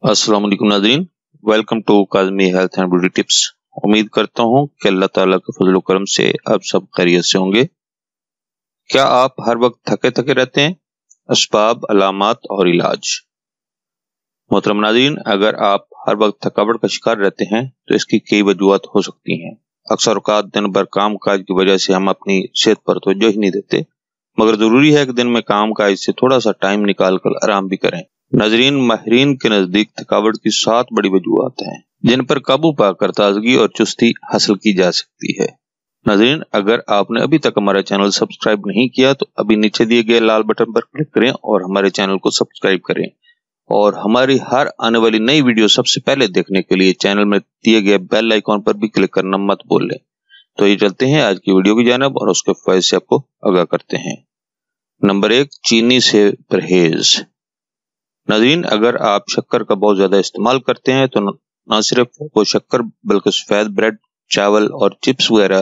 अस्सलाम वालेकुम नाज़रीन, welcome to Kazmi health and beauty tips. उम्मीद करता हूँ कि अल्लाह ताला के फजल करम से आप सब खैरियत से होंगे। क्या आप हर वक्त थके थके रहते हैं? असबाब, अलामात और इलाज। मोहतरम नाज़रीन, अगर आप हर वक्त थकावट का शिकार रहते हैं तो इसकी कई वजूहत हो सकती हैं। अक्सर औकात दिन भर काम काज की वजह से हम अपनी सेहत पर तवज्जो ही नहीं देते, मगर जरूरी है कि दिन में काम काज से थोड़ा सा टाइम निकाल कर आराम भी करें। नाजरीन, माहिरीन के नजदीक थकावट की 7 बड़ी वजूहत हैं जिन पर काबू पाकर ताजगी और चुस्ती हासिल की जा सकती है। नाजरीन, अगर आपने अभी तक हमारा चैनल सब्सक्राइब नहीं किया तो अभी नीचे दिए गए लाल बटन पर क्लिक करें और हमारे चैनल को सब्सक्राइब करें, और हमारी हर आने वाली नई वीडियो सबसे पहले देखने के लिए चैनल में दिए गए बेल आइकॉन पर भी क्लिक करना मत भूलें। तो ये चलते हैं आज की वीडियो की जानिब और उसके फायदे से आपको आगाह करते हैं। नंबर 1, चीनी से परहेज। नाज़रीन, अगर आप शक्कर का बहुत ज्यादा इस्तेमाल करते हैं तो न सिर्फ वो शक्कर बल्कि सफेद ब्रेड, चावल और चिप्स वगैरह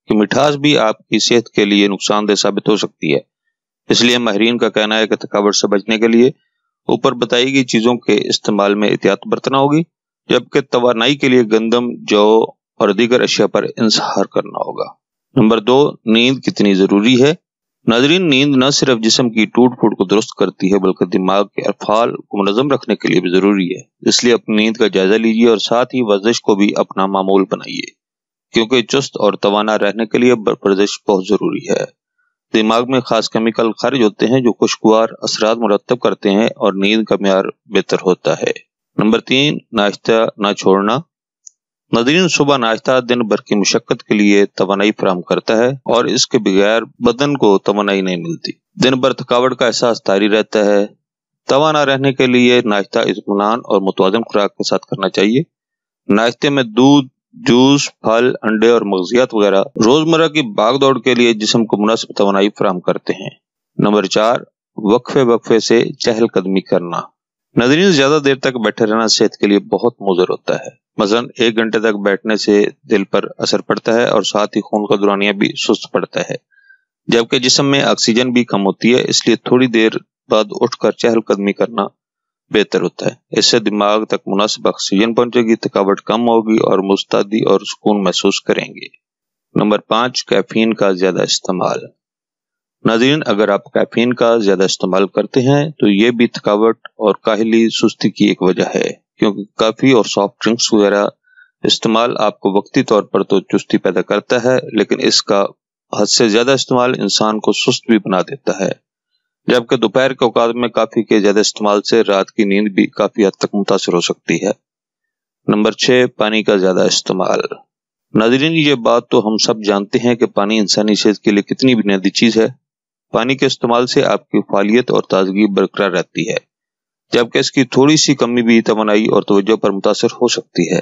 की मिठास भी आपकी सेहत के लिए नुकसानदेह साबित हो सकती है। इसलिए माहिरीन का कहना है कि थकावट से बचने के लिए ऊपर बताई गई चीजों के इस्तेमाल में एहतियात बरतना होगी, जबकि तवानाई के लिए गंदम, जौ और दीगर अशिया पर इंसहार करना होगा। नंबर 2, नींद कितनी जरूरी है। नाजरीन, नींद न सिर्फ जिस्म की टूट फूट को दुरुस्त करती है बल्कि दिमाग के अफ़ाल को मुनज़्ज़म रखने के लिए भी जरूरी है। इसलिए अपनी नींद का जायजा लीजिए और साथ ही वर्जिश को भी अपना मामूल बनाइए, क्योंकि चुस्त और तवाना रहने के लिए वर्जिश बहुत जरूरी है। दिमाग में खास केमिकल खारिज होते हैं जो खुशगवार असरात मुरतब करते हैं और नींद का मियार बेहतर होता है। नंबर 3, नाश्ता न छोड़ना। नाज़रीन, सुबह नाश्ता दिन भर की मुशक्कत के लिए तवानाई फराहम करता है और इसके बगैर बदन को तवानाई नहीं मिलती। दिन भर थकावट का एहसास तारी रहता है। तवाना रहने के लिए नाश्ता इत्मीनान और मुतवाज़िन खुराक के साथ करना चाहिए। नाश्ते में दूध, जूस, फल, अंडे और मगजियात वगैरह रोजमर्रा की भाग दौड़ के लिए जिस्म को मुनासिब तवानाई फराहम करते हैं। नंबर 4, वक्फे वक्फे से चहलकदमी करना। नाज़रीन, ज्यादा देर तक बैठे रहना सेहत के लिए बहुत मुज़र होता है। मसलन 1 घंटे तक बैठने से दिल पर असर पड़ता है और साथ ही खून का दौरानिया भी सुस्त पड़ता है, जबकि जिस्म में ऑक्सीजन भी कम होती है। इसलिए थोड़ी देर बाद उठकर चहलकदमी करना बेहतर होता है। इससे दिमाग तक मुनासिब ऑक्सीजन पहुंचेगी, थकावट कम होगी और मुस्तैदी और सुकून महसूस करेंगे। नंबर 5, कैफीन का ज्यादा इस्तेमाल। नाज़रीन, अगर आप कैफीन का ज्यादा इस्तेमाल करते हैं तो ये भी थकावट और काहली सुस्ती की एक वजह है, क्योंकि कॉफी और सॉफ्ट ड्रिंक्स वगैरह इस्तेमाल आपको वक्ती तौर पर तो चुस्ती पैदा करता है, लेकिन इसका हद से ज्यादा इस्तेमाल इंसान को सुस्त भी बना देता है। जबकि दोपहर के औकात में कॉफी के ज्यादा इस्तेमाल से रात की नींद भी काफी हद तक मुतासिर हो सकती है। नंबर 6, पानी का ज्यादा इस्तेमाल। नाज़रीन, ये बात तो हम सब जानते हैं कि पानी इंसानी सेहत के लिए कितनी बुनियादी चीज है। पानी के इस्तेमाल से आपकी फालियत और ताजगी बरकरार रहती है, जबकि इसकी थोड़ी सी कमी भी तवानाई और तवज्जो पर मुतासिर हो सकती है।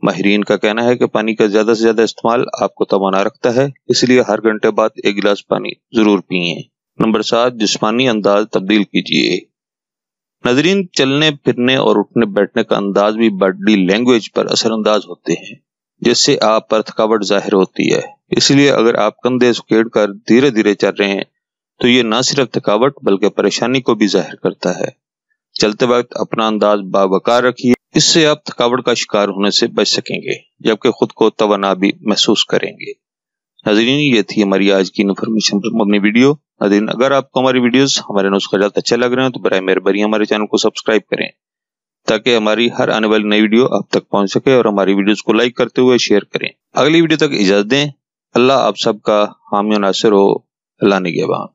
माहिरीन का कहना है कि पानी का ज्यादा से ज्यादा इस्तेमाल आपको तवाना रखता है, इसलिए हर घंटे बाद 1 गिलास पानी जरूर पिए। नंबर 7, जिस्मानी अंदाज तब्दील कीजिए। नाज़रीन, चलने फिरने और उठने बैठने का अंदाज भी बॉडी लैंग्वेज पर असरअंदाज होते हैं, जिससे आप पर थकावट जाहिर होती है। इसलिए अगर आप कंधे सुकेड़ कर धीरे धीरे चल रहे हैं तो ये न सिर्फ थकावट बल्कि परेशानी को भी जाहिर करता है। चलते वक्त अपना अंदाज बावकार रखिए, इससे आप थकावट का शिकार होने से बच सकेंगे, जबकि खुद को तवाना भी महसूस करेंगे। नाज़रीन, ये थी हमारी आज की इन्फॉर्मेशन पर मबनी वीडियो। नाज़रीन, अगर आपको हमारी वीडियोस, हमारे नुस्ख़ात अच्छे लग रहे हैं तो बराए मेहरबानी हमारे चैनल को सब्सक्राइब करें, ताकि हमारी हर आने वाली नई वीडियो आप तक पहुंच सके, और हमारी वीडियोस को लाइक करते हुए शेयर करें। अगली वीडियो तक इजाजत दें। अल्लाह आप सबका हामी और नासिर हो। अल्लाह निगहबान।